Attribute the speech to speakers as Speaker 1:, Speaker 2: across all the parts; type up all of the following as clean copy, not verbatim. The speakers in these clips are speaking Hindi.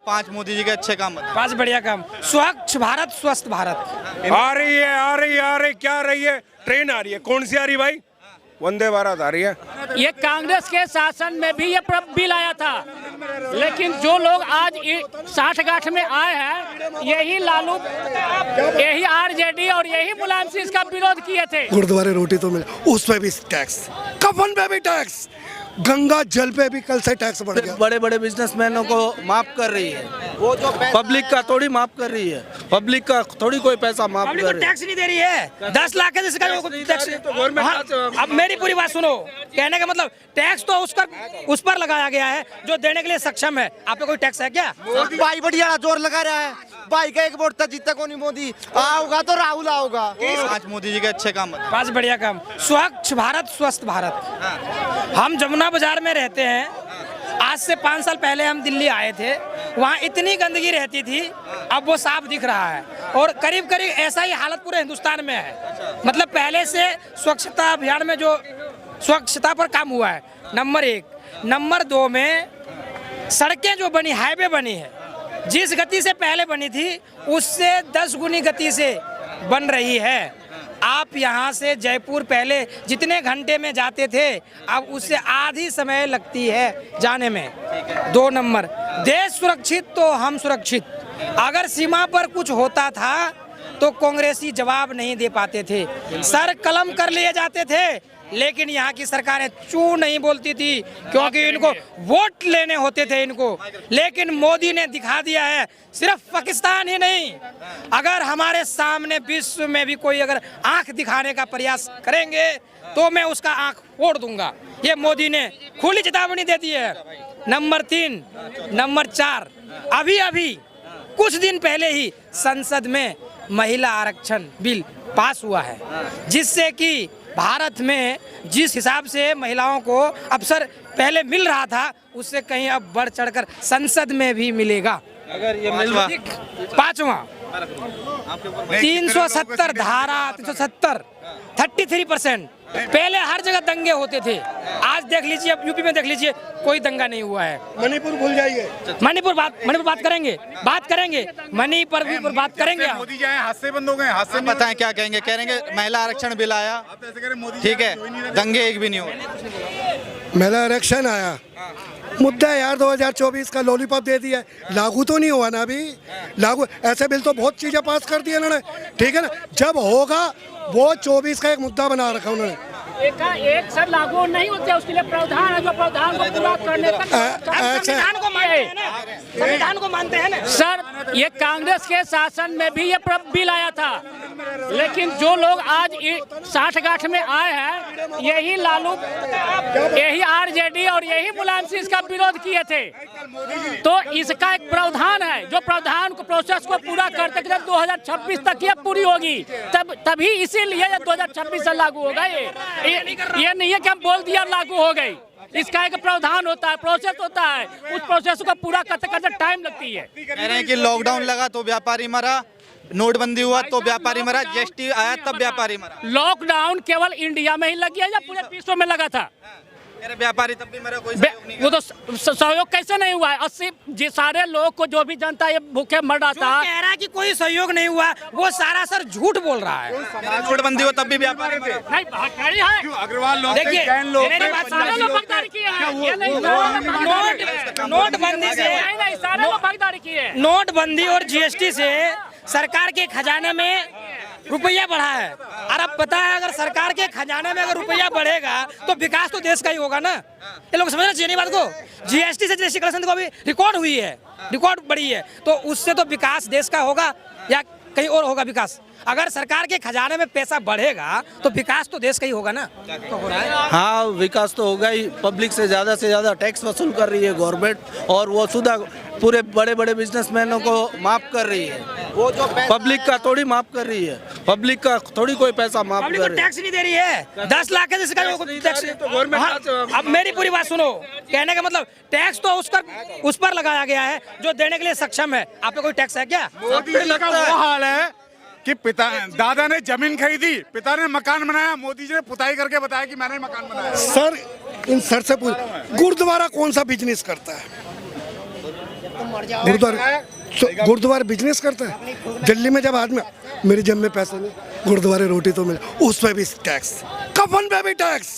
Speaker 1: 5 मोदी जी के अच्छे काम बताएं।
Speaker 2: 5 बढ़िया काम। स्वच्छ भारत, स्वस्थ भारत।
Speaker 3: आ रही है क्या आ रही है? ट्रेन आ रही है। कौन सी आ रही भाई? वंदे भारत आ रही है।
Speaker 4: ये कांग्रेस के शासन में भी ये बिल आया था, लेकिन जो लोग आज 60-गांठ में आए हैं, यही लालू, यही आरजेडी और यही मुलायम सिंह इसका विरोध किए थे।
Speaker 5: गुरुद्वारे रोटी तो मिले, उस पे भी टैक्स, कफन पे भी टैक्स, गंगा जल पे भी कल से टैक्स बढ़ गया।
Speaker 6: बड़े बड़े बिजनेसमैनों को माफ कर रही है, वो जो पब्लिक का थोड़ी माफ कर रही है, पब्लिक का थोड़ी कोई पैसा माफ कर रही है।
Speaker 2: टैक्स नहीं दे रही है। 10 लाख है जिसका टैक्स। अब मेरी पूरी बात सुनो, कहने का मतलब टैक्स तो उस पर लगाया गया है जो देने के लिए सक्षम है। आप पे कोई टैक्स है क्या?
Speaker 7: भाई बढ़िया जोर लगा रहा है। भाई का एक वोट तक जीता को नहीं, मोदी आओगा तो राहुल आओगा।
Speaker 1: 5 मोदी जी के अच्छे काम बताएं।
Speaker 2: 5 बढ़िया काम। स्वच्छ भारत, स्वस्थ भारत। हम जमुना बाजार में रहते हैं। आज से 5 साल पहले हम दिल्ली आए थे, वहाँ इतनी गंदगी रहती थी, अब वो साफ दिख रहा है। और करीब करीब ऐसा ही हालत पूरे हिंदुस्तान में है। मतलब पहले से स्वच्छता अभियान में जो स्वच्छता पर काम हुआ है, नंबर 1। नंबर 2 में सड़कें जो बनी, हाईवे बनी है, जिस गति से पहले बनी थी उससे 10 गुनी गति से बन रही है। आप यहाँ से जयपुर पहले जितने घंटे में जाते थे, अब उससे आधी समय लगती है जाने में। 2 नंबर, देश सुरक्षित तो हम सुरक्षित। अगर सीमा पर कुछ होता था तो कांग्रेसी जवाब नहीं दे पाते थे, सर कलम कर लिए जाते थे। लेकिन यहाँ की सरकारें चू नहीं बोलती थी, क्योंकि इनको वोट लेने होते थे इनको। लेकिन मोदी ने दिखा दिया है, सिर्फ पाकिस्तान ही नहीं, अगर हमारे सामने विश्व में भी कोई अगर आंख दिखाने का प्रयास करेंगे तो मैं उसका आंख फोड़ दूंगा। ये मोदी ने खुली चेतावनी दे दी है। नंबर 3, नंबर 4, अभी कुछ दिन पहले ही संसद में महिला आरक्षण बिल पास हुआ है, जिससे कि भारत में जिस हिसाब से महिलाओं को अवसर पहले मिल रहा था, उससे कहीं अब बढ़ चढ़कर संसद में भी मिलेगा।
Speaker 1: अगर ये
Speaker 2: 5वां 370 धारा 370 33%। पहले हर जगह दंगे होते थे, आज देख लीजिए, अब यूपी में देख लीजिए, कोई दंगा नहीं हुआ है।
Speaker 5: मणिपुर भूल जाइए।
Speaker 2: मणिपुर बात करेंगे मणिपुर भी बात करेंगे।
Speaker 8: मोदी जी आए, हादसे बंद हो गए। हादसे
Speaker 1: बताएं क्या कहेंगे? कहेंगे महिला आरक्षण बिल आया, ठीक है, दंगे एक भी नहीं हुए।
Speaker 5: महिला आरक्षण आया, मुद्दा है यार 2024 का लॉलीपॉप दे दिया है, लागू तो नहीं हुआ ना अभी। लागू ऐसे बिल तो बहुत चीजें पास कर दी इन्होंने, ठीक है ना। जब होगा वो 24 का एक मुद्दा बना रखा उन्होंने।
Speaker 4: एक सर लागू नहीं होते, उसके लिए प्रावधान है, जो प्रावधान को पूरा करने तक
Speaker 2: संविधान को मानते हैं ना।
Speaker 4: सर ये कांग्रेस के शासन में भी ये बिल आया था, लेकिन जो लोग आज 60-गांठ में आए हैं, यही लालू, यही आरजेडी और यही मुलायम सिंह इसका विरोध किए थे। तो इसका एक प्रावधान है, जो प्रावधान को प्रोसेस को पूरा करते जब 2026 तक ये पूरी होगी, तभी इसीलिए 2026 से लागू होगा। ये नहीं है कि हम बोल दिया लागू हो गई, इसका एक प्रावधान होता है, प्रोसेस होता है, उस प्रोसेस को पूरा करते करते टाइम लगती है।
Speaker 1: कह रहे हैं कि लॉकडाउन लगा तो व्यापारी मरा, नोटबंदी हुआ तो व्यापारी मरा, जीएसटी आया तब व्यापारी मरा।
Speaker 4: लॉकडाउन केवल इंडिया में ही लगी है या पूरे विश्व में लगा था?
Speaker 1: व्यापारी तब भी मरा, कोई सहयोग नहीं।
Speaker 4: वो तो सहयोग कैसे नहीं हुआ है? 80 सारे लोग को जो भी जनता ये भूखे मर रहा था।
Speaker 2: कह रहा है कि कोई सहयोग नहीं हुआ, वो सारा सर झूठ बोल रहा है।
Speaker 1: नोटबंदी हो तब भी व्यापारी थे।
Speaker 4: नहीं भागीदारी है।
Speaker 8: अग्रवाल लोग,
Speaker 2: देखिए,
Speaker 8: जैन लोग,
Speaker 2: मेरी बात
Speaker 4: सारे लोग भागीदारी किए हैं। ये नहीं
Speaker 2: नोटबंदी से,
Speaker 4: नहीं सारे लोग भागीदारी किए हैं।
Speaker 2: नोटबंदी और जीएसटी से सरकार के खजाने में रुपया बढ़ा है। और अब पता है, अगर सरकार के खजाने में अगर रुपया बढ़ेगा तो विकास तो देश का ही होगा ना। ये लोग समझना चाहिए नहीं बात को। जीएसटी से जीएसटी कलेक्शन को अभी रिकॉर्ड हुई है, रिकॉर्ड बढ़ी है, तो उससे तो विकास देश का होगा या कहीं और होगा विकास। अगर सरकार के खजाने में पैसा बढ़ेगा तो विकास तो देश का ही होगा ना। तो हो रहा है।
Speaker 6: हाँ, विकास तो होगा ही। पब्लिक से ज़्यादा टैक्स वसूल कर रही है गवर्नमेंट, और वो सुधा पूरे बड़े बड़े बिजनेसमैनों को माफ कर रही है, वो जो पब्लिक का थोड़ी माफ कर रही है, पब्लिक का थोड़ी कोई पैसा माफ कर रही है।
Speaker 2: टैक्स नहीं दे रही है। 10 लाख है जिसका टैक्स। अब मेरी पूरी बात सुनो, कहने का मतलब टैक्स तो उस पर लगाया गया है जो देने के लिए सक्षम है। आप पे कोई टैक्स है क्या?
Speaker 8: मोदी जी का वो हाल है कि दादा ने जमीन खरीदी, पिता ने मकान बनाया, मोदी जी ने पुताई करके बताया कि मैंने मकान बनाया।
Speaker 5: सर इन सर से पूछ, गुरुद्वारा कौन सा बिजनेस करता है? गुरुद्वारे बिजनेस करता है। दिल्ली में जब आदमी, मेरी जेब में पैसा नहीं, गुरुद्वारे रोटी तो मिले, उस पे भी टैक्स, कफन पे भी टैक्स,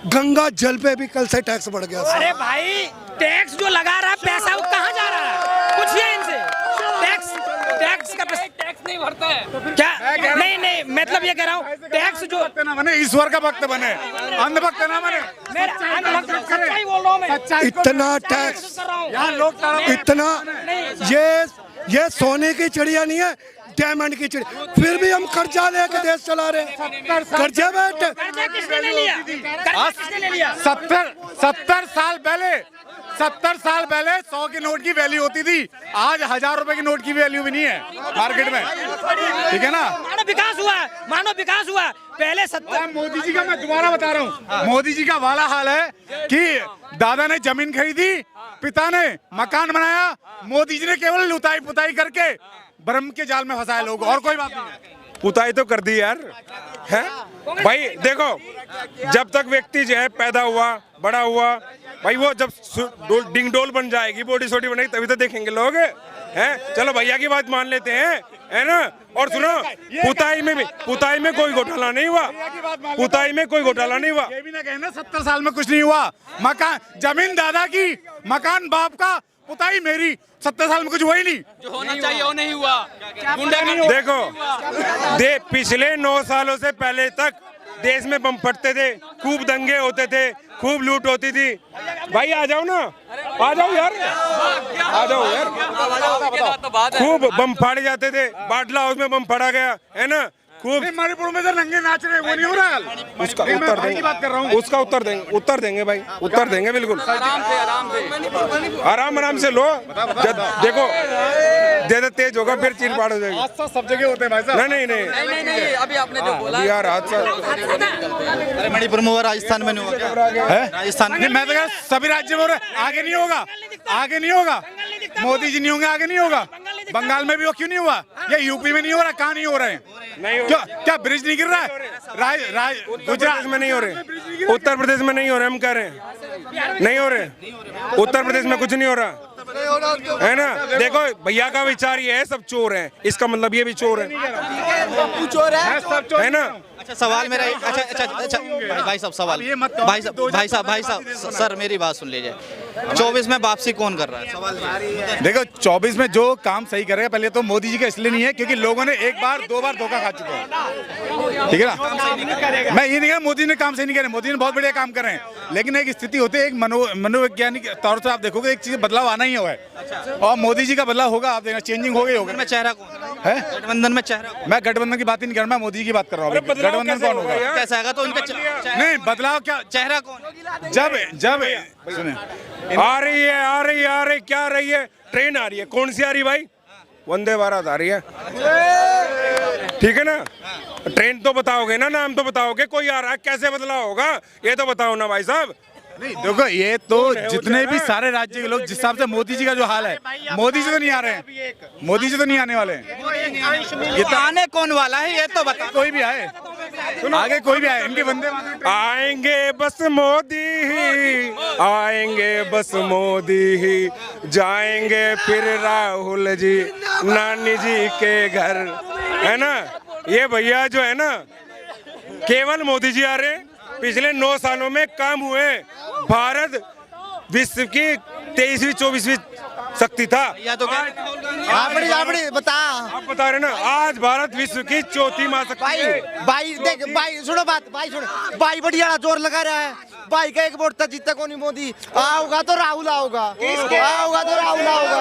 Speaker 5: गंगा जल पे भी कल से टैक्स बढ़ गया।
Speaker 2: अरे भाई टैक्स जो लगा रहा है पैसा वो कहाँ जा रहा है? पूछिए इनसे। टैक्स का टैक्स नहीं भरता है क्या? नहीं मतलब ये कह रहा हूँ टैक्स जो
Speaker 8: ना बने, ईश्वर का भक्त बने, अंधभक्त ना बने।
Speaker 2: सच्चाई बोल रहा हूँ मैं।
Speaker 5: इतना टैक्स,
Speaker 8: यहाँ लोग
Speaker 5: इतना, ये सोने की चिड़िया नहीं है, डायमंड की चिड़िया। फिर भी हम कर्जा लेके देश चला रहे हैं। कर्जा बैठ,
Speaker 2: कर्जा किसने ले लिया? कर्जा किसने ले लिया?
Speaker 8: 70 साल पहले 100 के नोट की वैल्यू होती थी, आज 1000 रुपए के नोट की वैल्यू भी नहीं है मार्केट में, ठीक है ना।
Speaker 2: मानो विकास हुआ पहले 70।
Speaker 8: मोदी जी का मैं दोबारा बता रहा हूँ, मोदी जी का वाला हाल है कि दादा ने जमीन खरीदी, पिता ने मकान बनाया, मोदी जी ने केवल लुटाई पुताई करके भ्रम के जाल में फंसाया लोग, और कोई बात नहीं।
Speaker 3: पुताई तो कर दी यार, है भाई। देखो जब तक व्यक्ति जो है पैदा हुआ, बड़ा हुआ, भाई वो जब डिंग डोल बन जाएगी, बॉडी सोडी बनेगी, तभी तो देखेंगे लोग, हैं। चलो भैया की बात मान लेते हैं, है ना। और सुनो, पुताई में कोई घोटाला नहीं हुआ, पुताई में कोई घोटाला नहीं हुआ।
Speaker 8: ये भी ना कहना 70 साल में कुछ नहीं हुआ। मकान, जमीन दादा की, मकान बाप का, पुताई मेरी, 70 साल में कुछ हुआ ही नहीं।
Speaker 9: जो होना चाहिए वो नहीं हुआ।
Speaker 3: देखो पिछले 9 सालों से पहले तक देश में बम फटते थे, खूब दंगे होते थे, खूब लूट होती थी। भाई आ जाओ ना, आ जाओ यार, आ जाओ यार। खूब बम फाड़े जाते थे, बाटला हाउस में बम फाड़ा गया, है ना। खूब
Speaker 8: मणिपुर में तो नंगे नाच रहे, वो नहीं हो रहा।
Speaker 3: उसका उत्तर देंगे, बात कर रहा हूँ, उसका उत्तर देंगे भाई, उत्तर देंगे बिल्कुल। आराम से लो। देखो ज्यादा तेज होगा फिर चीर फाड़ हो जाएगी।
Speaker 8: हादसा सब जगह होते हैं भाई साहब।
Speaker 9: नहीं, अभी आपने जो बोला
Speaker 3: यार हादसा।
Speaker 1: अरे मणिपुर में हुआ, राजस्थान में नहीं हुआ क्या? राजस्थान में
Speaker 8: मैं तो कह सभी राज्य में हो रहा है, आगे नहीं होगा, आगे नहीं होगा। मोदी जी नहीं होंगे, आगे नहीं होगा। बंगाल में भी वो क्यों नहीं हुआ? ये यूपी में नहीं हो रहा, कहाँ नहीं हो रहे हैं? क्या ब्रिज नहीं गिर रहा है?
Speaker 3: गुजरात में नहीं हो रहे, उत्तर प्रदेश में नहीं हो रहे, हम कह रहे हैं नहीं हो रहे। उत्तर प्रदेश में कुछ नहीं हो रहा, है ना। देखो भैया का विचार ये है, सब चोर हैं, इसका मतलब ये भी चोर है, है ना।
Speaker 1: अच्छा सवाल मेरा, अच्छा भाई साहब सवाल, भाई साहब सर मेरी बात सुन लीजिए। 24 में वापसी कौन कर रहा है? सवाल
Speaker 8: देखो 24 में जो काम सही करेगा, पहले तो मोदी जी का इसलिए नहीं है क्योंकि लोगों ने एक बार 2 बार धोखा खा चुके हैं, ठीक है ना। मैं ये नहीं कह मोदी ने काम सही नहीं करे, मोदी ने बहुत बढ़िया काम करे हैं, लेकिन एक स्थिति होती है, एक मनोवैज्ञानिक तौर से आप देखोगे एक चीज बदलाव आना ही हुआ है, और मोदी जी का बदलाव होगा, आप देखना चेंजिंग हो गई होगा।
Speaker 1: में चेहरा कौन है? गठबंधन में चेहरा,
Speaker 8: मैं गठबंधन की बात ही नहीं कर रहा, मैं मोदी की बात कर रहा हूँ। गठबंधन कौन होगा?
Speaker 1: कैसा आएगा तो इनका
Speaker 8: नहीं बदलाव क्या,
Speaker 1: चेहरा कौन?
Speaker 8: जब सुने
Speaker 3: आ रही है, क्या आ रही है? ट्रेन आ रही है, कौन सी आ रही भाई? वंदे भारत आ रही है, ठीक है ना। ट्रेन तो बताओगे ना, नाम तो बताओगे, कोई आ रहा है, कैसे बदलाव होगा ये तो बताओ ना भाई साहब।
Speaker 8: नहीं देखो ये तो जितने भी सारे राज्य के लोग जिस हिसाब से मोदी जी का जो हाल है, मोदी जी तो नहीं आ रहे हैं, मोदी जी तो नहीं आने वाले हैं।
Speaker 1: ये तो आने कौन वाला है ये तो बता।
Speaker 8: कोई भी आए, आगे कोई भी आए, इनके बंदे
Speaker 3: आएंगे बस मोदी ही, आएंगे बस मोदी ही, जाएंगे फिर राहुल जी नानी जी के घर, है ना। ये भैया जो है ना, केवल मोदी जी आ रहे हैं। पिछले 9 सालों में काम हुए, भारत विश्व की 23वीं 24वीं शक्ति था।
Speaker 1: या तो क्या
Speaker 7: बता,
Speaker 3: आप बता रहे ना, आज भारत विश्व की 4थी महाशक्ति है।
Speaker 7: भाई देख, भाई सुनो बात, भाई सुनो, भाई बढ़िया जोर लगा रहा है। भाई का एक वोट था, जीता कौन नहीं मोदी, आओगा तो राहुल आओगा, आओगा तो राहुल आओगा,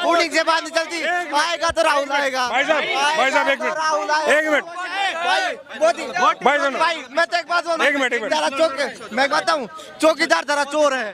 Speaker 7: वोटिंग से बात नहीं चलती, आएगा तो राहुल आएगा।
Speaker 3: भाई साहब एक मिनट
Speaker 7: मोदी
Speaker 3: भाई सुनो,
Speaker 7: भाई मैं तो एक बात बोल,
Speaker 3: एक मिनट
Speaker 7: मैं बताऊँ, चौकीदार जरा चोर है।